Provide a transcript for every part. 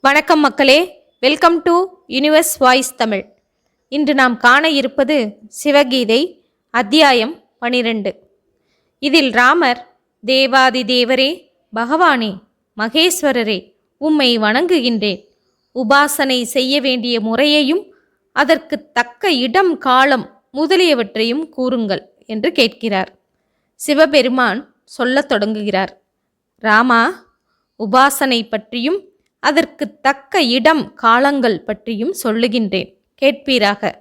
வணக்கம் மக்களே, welcome to universe voice Tamil. இன்று நாம் காண இருப்பது சிவகீதை அத்தியாயம் 12. இதில் ராமர், தேவாதி தேவரே, பகவானே, மகேஸ்வரரே, உம்மை வணங்குகின்றேன். உபாசனை செய்ய வேண்டிய முறையையும் அதற்கு தக்க இடம் காலம் முதலியவற்றையும் கூறுங்கள் என்று கேட்கிறார். சிவபெருமான் சொல்லத் தொடங்குகிறார். ராமா, உபாசனை பற்றியும் அதற்கு தக்க இடம் காலங்கள் பற்றியும் சொல்லுகின்றேன், கேட்பீராக.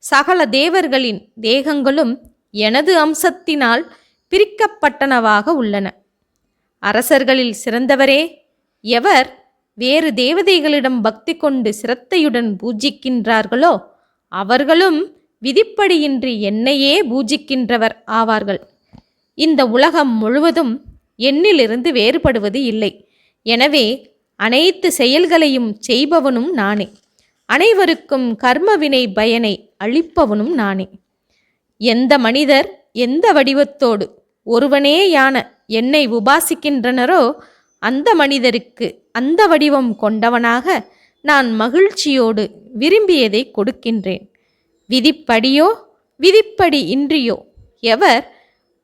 சகல தேவர்களின் தேகங்களும் எனது அம்சத்தினால் பிரிக்கப்பட்டனவாக உள்ளன. அரசர்களில் சிறந்தவரே, எவர் வேறு தேவதைகளிடம் பக்தி கொண்டு சிரத்தையுடன் பூஜிக்கின்றார்களோ அவர்களும் விதிப்படியின்றி என்னையே பூஜிக்கின்றவர் ஆவார்கள். இந்த உலகம் முழுவதும் என்னிலிருந்து வேறுபடுவது இல்லை. எனவே அனைத்து செயல்களையும் செய்பவனும் நானே. அனைவருக்கும் கர்மவினை பயனை அளிப்பவனும் நானே. எந்த மனிதர் எந்த வடிவத்தோடு ஒருவனேயான என்னை உபாசிக்கின்றனரோ அந்த மனிதருக்கு அந்த வடிவம் கொண்டவனாக நான் மகிழ்ச்சியோடு விரும்பியதை கொடுக்கின்றேன். விதிப்படியோ விதிப்படி இன்றியோ எவர்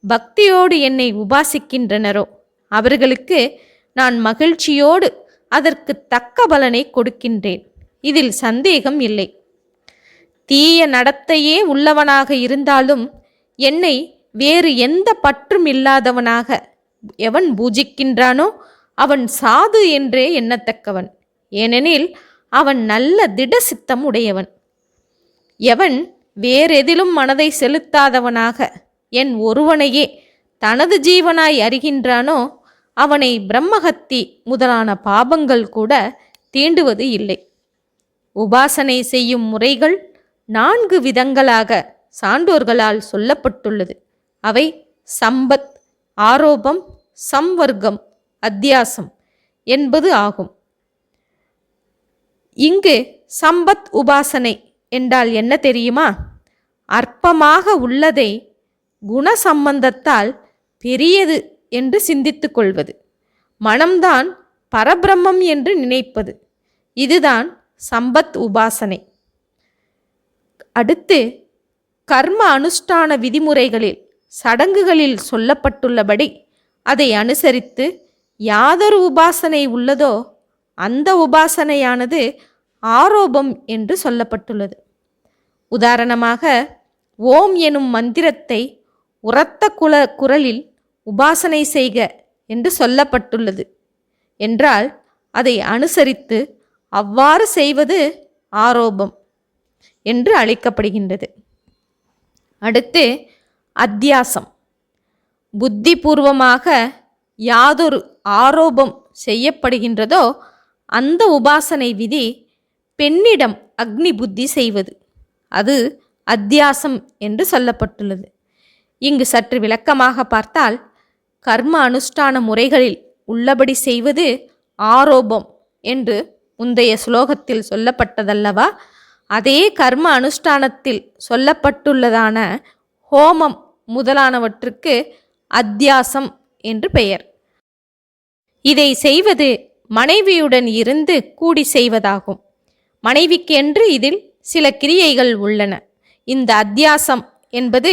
பக்தியோடு என்னை உபாசிக்கின்றனரோ அவர்களுக்கு நான் மகிழ்ச்சியோடு அதற்கு தக்க பலனை கொடுக்கின்றேன். இதில் சந்தேகம் இல்லை. தீய நடத்தையே உள்ளவனாக இருந்தாலும் என்னை வேறு எந்த பற்றும் இல்லாதவனாக எவன் பூஜிக்கின்றானோ அவன் சாது என்றே எண்ணத்தக்கவன். ஏனெனில் அவன் நல்ல திட சித்தம் உடையவன். எவன் வேறெதிலும் மனதை செலுத்தாதவனாக என் ஒருவனையே தனது ஜீவனாய் அறிகின்றானோ அவனை பிரம்மஹத்தி முதலான பாபங்கள் கூட தீண்டுவது இல்லை. உபாசனை செய்யும் முறைகள் 4 விதங்களாக சான்றோர்களால் சொல்லப்பட்டுள்ளது. அவை சம்பத், ஆரோபம், சம்வர்க்கம், அத்தியாசம் என்பது ஆகும். இங்கு சம்பத் உபாசனை என்றால் என்ன தெரியுமா? அற்பமாக உள்ளதை குண சம்பந்தத்தால் பெரியது என்று சிந்தித்துக் கொள்வது, மனம்தான் பரபிரம்மம் என்று நினைப்பது, இதுதான் சம்பத் உபாசனை. அடுத்து கர்ம அனுஷ்டான விதிமுறைகளில் சடங்குகளில் சொல்லப்பட்டுள்ளபடி அதை அனுசரித்து யாதொரு உபாசனை உள்ளதோ அந்த உபாசனையானது ஆரோபம் என்று சொல்லப்பட்டுள்ளது. உதாரணமாக, ஓம் எனும் மந்திரத்தை உரத்த குரலில் உபாசனை செய்க என்று சொல்லப்பட்டுள்ளது என்றால் அதை அனுசரித்து அவ்வாறு செய்வது ஆரோபம் என்று அழைக்கப்படுகின்றது. அடுத்து அத்தியாசம். புத்திபூர்வமாக யாதொரு ஆரோபம் செய்யப்படுகின்றதோ அந்த உபாசனை விதி பெண்ணிடம் அக்னி புத்தி செய்வது, அது அத்தியாசம் என்று சொல்லப்பட்டுள்ளது. இங்கு சற்று விளக்கமாக பார்த்தால், கர்ம அனுஷ்டான முறைகளில் உள்ளபடி செய்வது ஆரோபம் என்று முந்தைய ஸ்லோகத்தில் சொல்லப்பட்டதல்லவா? அதே கர்ம அனுஷ்டானத்தில் சொல்லப்பட்டுள்ளதான ஹோமம் முதலானவற்றுக்கு அத்தியாசம் என்று பெயர். இதை செய்வது மனைவியுடன் இருந்து கூடி செய்வதாகும். மனைவிக்கென்று இதில் சில கிரியைகள் உள்ளன. இந்த அத்தியாசம் என்பது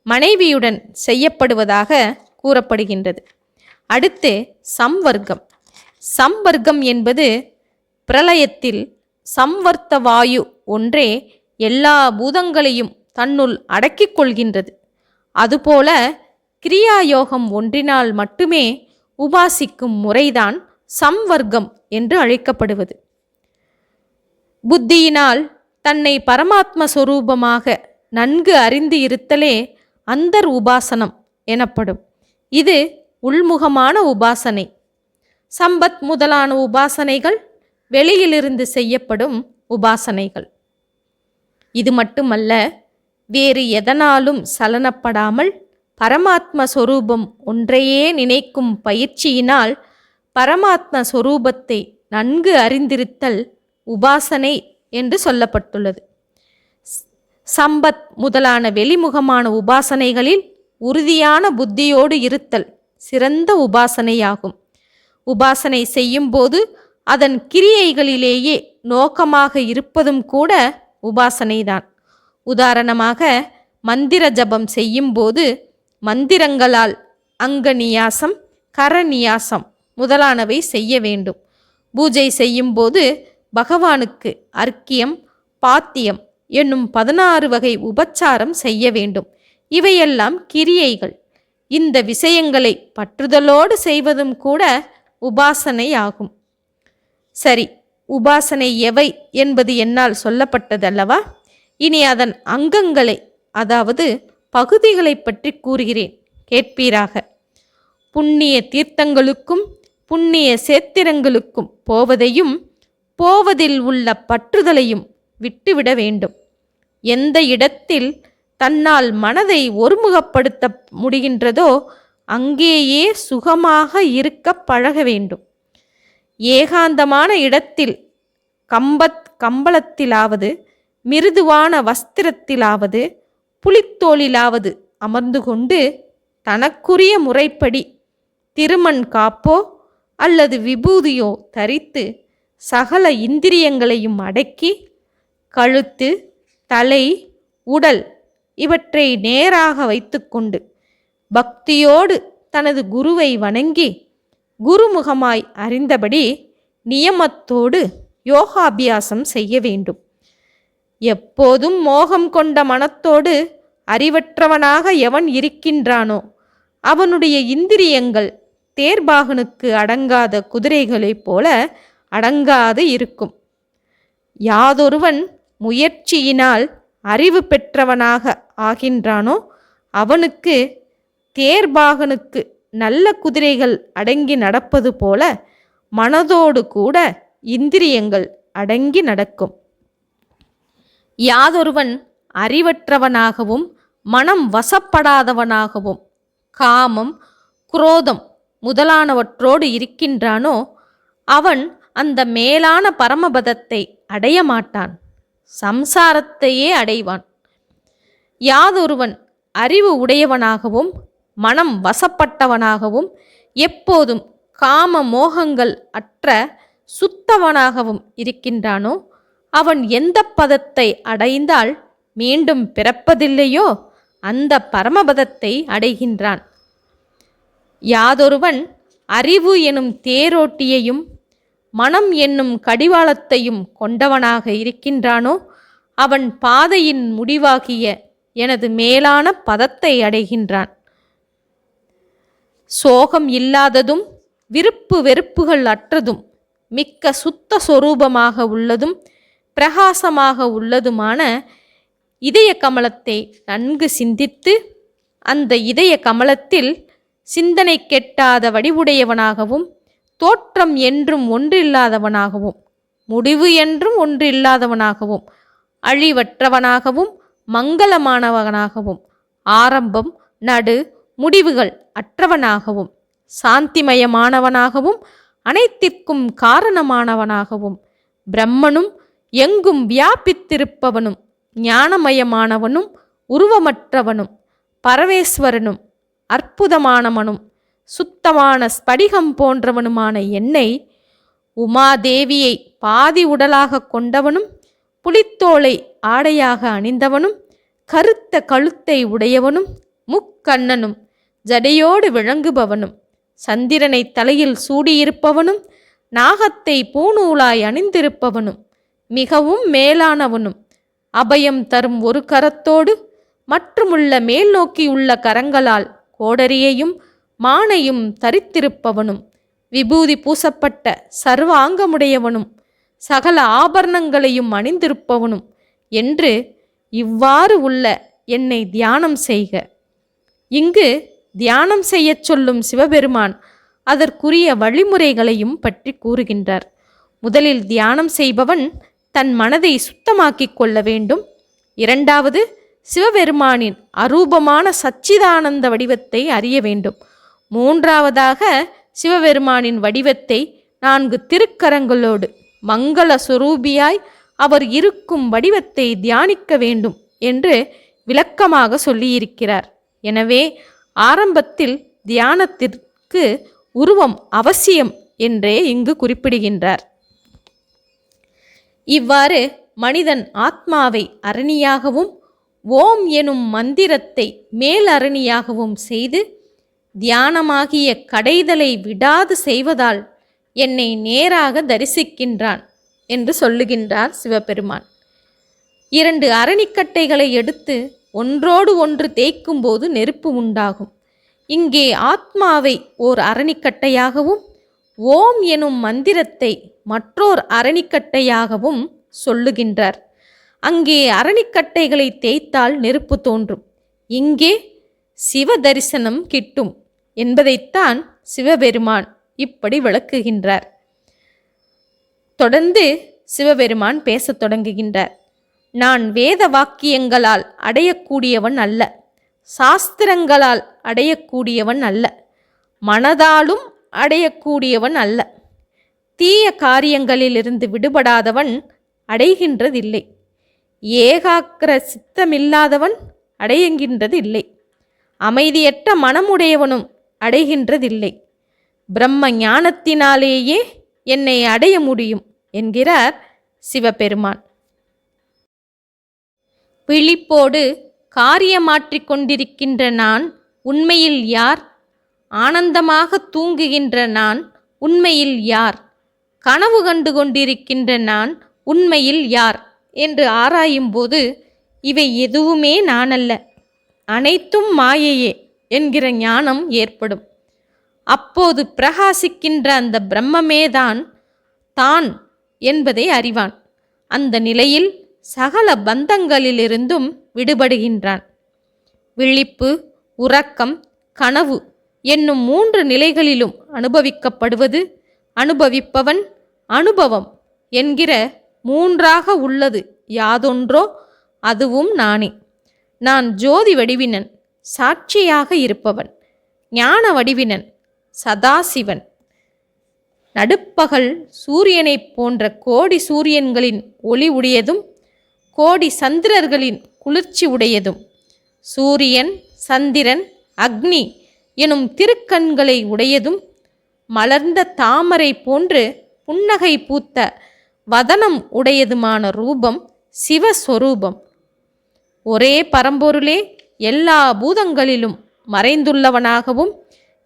மனைவியுடன் செய்யப்படுவதாக கூறப்படுகின்றது. அடுத்து சம்வர்க்கம். சம்வர்க்கம் என்பது பிரளயத்தில் சம்வர்த்த வாயு ஒன்றே எல்லா பூதங்களையும் தன்னுள் அடக்கிக் கொள்கின்றது. அதுபோல கிரியாயோகம் ஒன்றினால் மட்டுமே உபாசிக்கும் முறைதான் சம்வர்க்கம் என்று அழைக்கப்படுவது. புத்தியினால் தன்னை பரமாத்ம சொரூபமாக நன்கு அறிந்து இருத்தலே அந்தர் உபாசனம் எனப்படும். இது உள்முகமான உபாசனை. சம்பத் முதலான உபாசனைகள் வெளியிலிருந்து செய்யப்படும் உபாசனைகள். இது மட்டுமல்ல, வேறு எதனாலும் சலனப்படாமல் பரமாத்ம சொரூபம் ஒன்றையே நினைக்கும் பயிற்சியினால் பரமாத்ம சொரூபத்தை நன்கு அறிந்திருத்தல் உபாசனை என்று சொல்லப்பட்டுள்ளது. சம்பத் முதலான வெளிமுகமான உபாசனைகளில் உறுதியான புத்தியோடு இருத்தல் சிறந்த உபாசனையாகும். உபாசனை செய்யும் போது அதன் கிரியைகளிலேயே நோக்கமாக இருப்பதும் கூட உபாசனைதான். உதாரணமாக, மந்திர ஜபம் செய்யும்போது மந்திரங்களால் அங்கநியாசம், கரநியாசம் முதலானவை செய்ய வேண்டும். பூஜை செய்யும்போது பகவானுக்கு அர்க்கியம், பாத்தியம் என்னும் 16 வகை உபச்சாரம் செய்ய வேண்டும். இவையெல்லாம் கிரியைகள். இந்த விஷயங்களை பற்றுதலோடு செய்வதும் கூட உபாசனை ஆகும். சரி, உபாசனை எவை என்பது என்னால் சொல்லப்பட்டதல்லவா? இனி அதன் அங்கங்களை, அதாவது பகுதிகளை பற்றி கூறுகிறேன், கேட்பீராக. புண்ணிய தீர்த்தங்களுக்கும் புண்ணிய சேத்திரங்களுக்கும் போவதையும் போவதில் உள்ள பற்றுதலையும் விட்டுவிட வேண்டும். எந்த இடத்தில் தன்னால் மனதை ஒருமுகப்படுத்த முடிகின்றதோ அங்கேயே சுகமாக இருக்க பழக வேண்டும். ஏகாந்தமான இடத்தில் கம்பளத்திலாவது, மிருதுவான வஸ்திரத்திலாவது, புலித்தோளிலாவது அமர்ந்து கொண்டு தனக்குரிய முறைப்படி திருமண் காப்போ அல்லது விபூதியோ தரித்து சகல இந்திரியங்களையும் அடக்கி கழுத்து, தலை, உடல் இவற்றை நேராக வைத்துக்கொண்டு பக்தியோடு தனது குருவை வணங்கி குருமுகமாய் அறிந்தபடி நியமத்தோடு யோகாபியாசம் செய்ய வேண்டும். எப்போதும் மோகம் கொண்ட மனத்தோடு அறிவற்றவனாக எவன் இருக்கின்றானோ அவனுடைய இந்திரியங்கள் தேர்பாகனுக்கு அடங்காத குதிரைகளைப் போல அடங்காது இருக்கும். யாதொருவன் முயற்சியினால் அறிவு பெற்றவனாக ஆகின்றானோ அவனுக்கு தேர்பாகனுக்கு நல்ல குதிரைகள் அடங்கி நடப்பது போல மனதோடு கூட இந்திரியங்கள் அடங்கி நடக்கும். யாதொருவன் அறிவற்றவனாகவும் மனம் வசப்படாதவனாகவும் காமம், குரோதம் முதலானவற்றோடு இருக்கின்றானோ அவன் அந்த மேலான பரமபதத்தை அடைய மாட்டான், சம்சாரத்தையே அடைவான். யாதொருவன் அறிவு உடையவனாகவும் மனம் வசப்பட்டவனாகவும் எப்போதும் காம மோகங்கள் அற்ற சுத்தவனாகவும் இருக்கின்றானோ அவன் எந்த பதத்தை அடைந்தால் மீண்டும் பிறப்பதில்லையோ அந்த பரமபதத்தை அடைகின்றான். யாதொருவன் அறிவு எனும் தேரோட்டியையும் மனம் என்னும் கடிவாளத்தையும் கொண்டவனாக இருக்கின்றானோ அவன் பாதையின் முடிவாகிய எனது மேலான பதத்தை அடைகின்றான். சோகம் இல்லாததும் விருப்பு வெறுப்புகள் அற்றதும் மிக்க சுத்த சொரூபமாக உள்ளதும் பிரகாசமாக உள்ளதுமான இதய கமலத்தை நன்கு சிந்தித்து அந்த இதய கமலத்தில் சிந்தனை கெட்டாத வடிவுடையவனாகவும் தோற்றம் என்றும் ஒன்றில்லாதவனாகவும் முடிவு என்றும் ஒன்றில்லாதவனாகவும் அழிவற்றவனாகவும் மங்களமானவனாகவும் ஆரம்பம் நடு முடிவுகள் அற்றவனாகவும் சாந்திமயமானவனாகவும் அனைத்திற்கும் காரணமானவனாகவும் பிரம்மனும் எங்கும் வியாபித்திருப்பவனும் ஞானமயமானவனும் உருவமற்றவனும் பரமேஸ்வரனும் அற்புதமானவனும் சுத்தமான ஸ்படிகம் போன்றவனுமான என்னை உமாதேவியை பாதி உடலாக கொண்டவனும் புலித்தோலை ஆடையாக அணிந்தவனும் கருத்த கழுத்தை உடையவனும் முக்கண்ணனும் ஜடையோடு விளங்குபவனும் சந்திரனை தலையில் சூடியிருப்பவனும் நாகத்தை பூநூலாய் அணிந்திருப்பவனும் மிகவும் மேலானவனும் அபயம் தரும் ஒரு கரத்தோடு மற்றுமுள்ள மேல் நோக்கியுள்ள கரங்களால் கோடரியையும் மானையும் தரித்திருப்பவனும் விபூதி பூசப்பட்ட சர்வாங்கமுடையவனும் சகல ஆபரணங்களையும் அணிந்திருப்பவனும் என்று இவ்வாறு உள்ள என்னை தியானம் செய்க. இங்கு தியானம் செய்யச் சொல்லும் சிவபெருமான் அதற்குரிய வழிமுறைகளையும் பற்றி கூறுகின்றார். முதலில் தியானம் செய்பவன் தன் மனதை சுத்தமாக்கிக் கொள்ள வேண்டும். இரண்டாவது, சிவபெருமானின் அரூபமான சச்சிதானந்த வடிவத்தை அறிய வேண்டும். மூன்றாவதாக, சிவபெருமானின் வடிவத்தை 4 திருக்கரங்களோடு மங்கள சுரூபியாய் அவர் இருக்கும் வடிவத்தை தியானிக்க வேண்டும் என்று விளக்கமாக சொல்லியிருக்கிறார். எனவே ஆரம்பத்தில் தியானத்திற்கு உருவம் அவசியம் என்றே இங்கு குறிப்பிடுகின்றார். இவ்வாறு மனிதன் ஆத்மாவை அரணியாகவும் ஓம் எனும் மந்திரத்தை மேல் அரணியாகவும் செய்து தியானமாகிய கடைதலை விடாது செய்வதால் என்னை நேராக தரிசிக்கின்றான் என்று சொல்லுகின்றார் சிவபெருமான். 2 அரணிக்கட்டைகளை எடுத்து ஒன்றோடு ஒன்று தேய்க்கும் போது நெருப்பு உண்டாகும். இங்கே ஆத்மாவை ஓர் அரணிக்கட்டையாகவும் ஓம் எனும் மந்திரத்தை மற்றோர் அரணிக்கட்டையாகவும் சொல்லுகின்றார். அங்கே அரணிக்கட்டைகளை தேய்த்தால் நெருப்பு தோன்றும், இங்கே சிவ தரிசனம் கிட்டும் என்பதைத்தான் சிவபெருமான் இப்படி விளக்குகின்றார். தொடர்ந்து சிவபெருமான் பேசத் தொடங்குகின்றார். நான் வேத வாக்கியங்களால் அடையக்கூடியவன் அல்ல, சாஸ்திரங்களால் அடையக்கூடியவன் அல்ல, மனதாலும் அடையக்கூடியவன் அல்ல. தீய காரியங்களிலிருந்து விடுபடாதவன் அடைகின்றதில்லை. ஏகாக்கிர சித்தமில்லாதவன் அடைகின்றதில்லை. அமைதியற்ற மனமுடையவனும் அடைகின்றதில்லை. பிரம்ம ஞானத்தினாலேயே என்னை அடைய முடியும் என்கிறார் சிவபெருமான். விழிப்போடு காரியமாற்றிக் கொண்டிருக்கின்ற நான் உண்மையில் யார்? ஆனந்தமாக தூங்குகின்ற நான் உண்மையில் யார்? கனவு கண்டு கொண்டிருக்கின்ற நான் உண்மையில் யார் என்று ஆராயும் போது இவை எதுவுமே நானல்ல, அனைத்தும் மாயையே என்கிற ஞானம் ஏற்படும். அப்போது பிரகாசிக்கின்ற அந்த பிரம்மமேதான் தான் என்பதை அறிவான். அந்த நிலையில் சகல பந்தங்களிலிருந்தும் விடுபடுகின்றான். விழிப்பு, உறக்கம், கனவு என்னும் 3 நிலைகளிலும் அனுபவிக்கப்படுவது, அனுபவிப்பவன், அனுபவம் என்கிற 3ஆக உள்ளது யாதொன்றோ அதுவும் நானே. நான் ஜோதி வடிவினன், சாட்சியாக இருப்பவன், ஞான வடிவினன், சதாசிவன். நடுப்பகல் சூரியனைப் போன்ற கோடி சூரியன்களின் ஒளி உடையதும் கோடி சந்திரர்களின் குளிர்ச்சி உடையதும், சூரியன், சந்திரன், அக்னி எனும் திருக்கண்களை உடையதும், மலர்ந்த தாமரை போன்று புன்னகை பூத்த வதனம் உடையதுமான ரூபம் சிவஸ்வரூபம். ஒரே பரம்பொருளே எல்லா பூதங்களிலும் மறைந்துள்ளவனாகவும்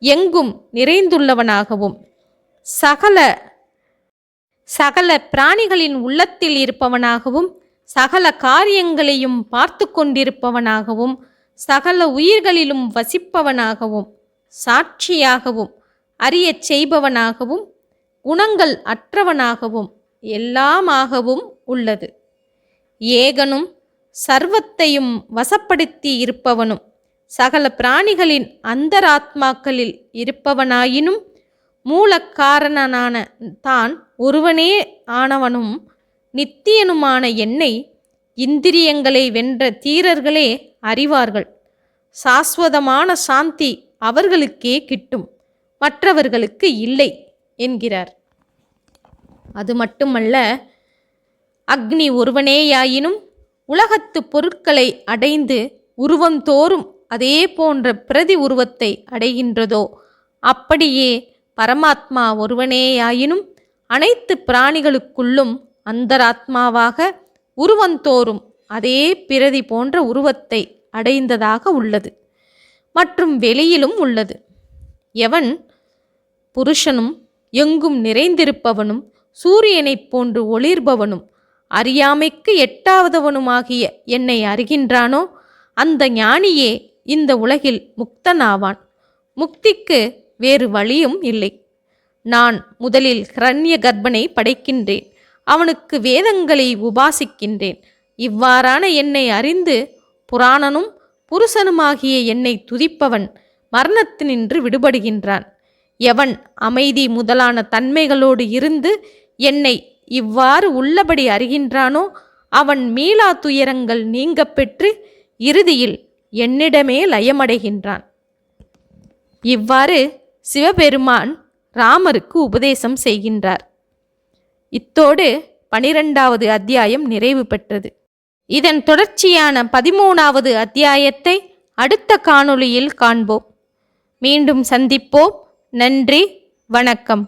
எங்கும் நிறைந்துள்ளவனாகவும் சகல பிராணிகளின் உள்ளத்தில் இருப்பவனாகவும் சகல காரியங்களையும் பார்த்து கொண்டிருப்பவனாகவும் சகல உயிர்களிலும் வசிப்பவனாகவும் சாட்சியாகவும் அறியச் செய்பவனாகவும் குணங்கள் அற்றவனாகவும் எல்லாமாகவும் உள்ளது. ஏகனும் சர்வத்தையும் வசப்படுத்தி இருப்பவனும் சகல பிராணிகளின் அந்தராத்மாக்களில் இருப்பவனாயினும் மூலக்காரணனான தான் ஒருவனே ஆனவனும் நித்தியனுமான என்னை இந்திரியங்களை வென்ற தீரர்களே அறிவார்கள். சாஸ்வதமான சாந்தி அவர்களுக்கே கிட்டும், மற்றவர்களுக்கு இல்லை என்கிறார். அது மட்டுமல்ல, அக்னி ஒருவனேயாயினும் உலகத்து பொருட்களை அடைந்து உருவம் தோறும் அதே போன்ற பிரதி உருவத்தை அடைகின்றதோ அப்படியே பரமாத்மா ஒருவனேயாயினும் அனைத்து பிராணிகளுக்குள்ளும் அந்தராத்மாவாக உருவந்தோறும் அதே பிரதி போன்ற உருவத்தை அடைந்ததாக உள்ளது மற்றும் வெளியிலும் உள்ளது. எவன் புருஷனும் எங்கும் நிறைந்திருப்பவனும் சூரியனைப் போன்று ஒளிர்பவனும் அறியாமைக்கு எட்டாவதவனுமாகிய என்னை அறிகின்றானோ அந்த ஞானியே இந்த உலகில் முக்தனாவான். முக்திக்கு வேறு வழியும் இல்லை. நான் முதலில் ஹிரண்ய கர்ப்பனை படைக்கின்றேன், அவனுக்கு வேதங்களை உபாசிக்கின்றேன். இவ்வாறான என்னை அறிந்து புராணனும் புருஷனுமாகிய என்னை துதிப்பவன் மரணத்தினின்று விடுபடுகின்றான். எவன் அமைதி முதலான தன்மைகளோடு இருந்து என்னை இவ்வாறு உள்ளபடி அறிகின்றானோ அவன் மீளா துயரங்கள் நீங்க பெற்று இறுதியில் என்னிடமே லயமடைகின்றான். இவ்வாறு சிவபெருமான் ராமருக்கு உபதேசம் செய்கின்றார். இத்தோடு 12வது அத்தியாயம் நிறைவு பெற்றது. இதன் தொடர்ச்சியான 13வது அத்தியாயத்தை அடுத்த காணொளியில் காண்போம். மீண்டும் சந்திப்போம். நன்றி, வணக்கம்.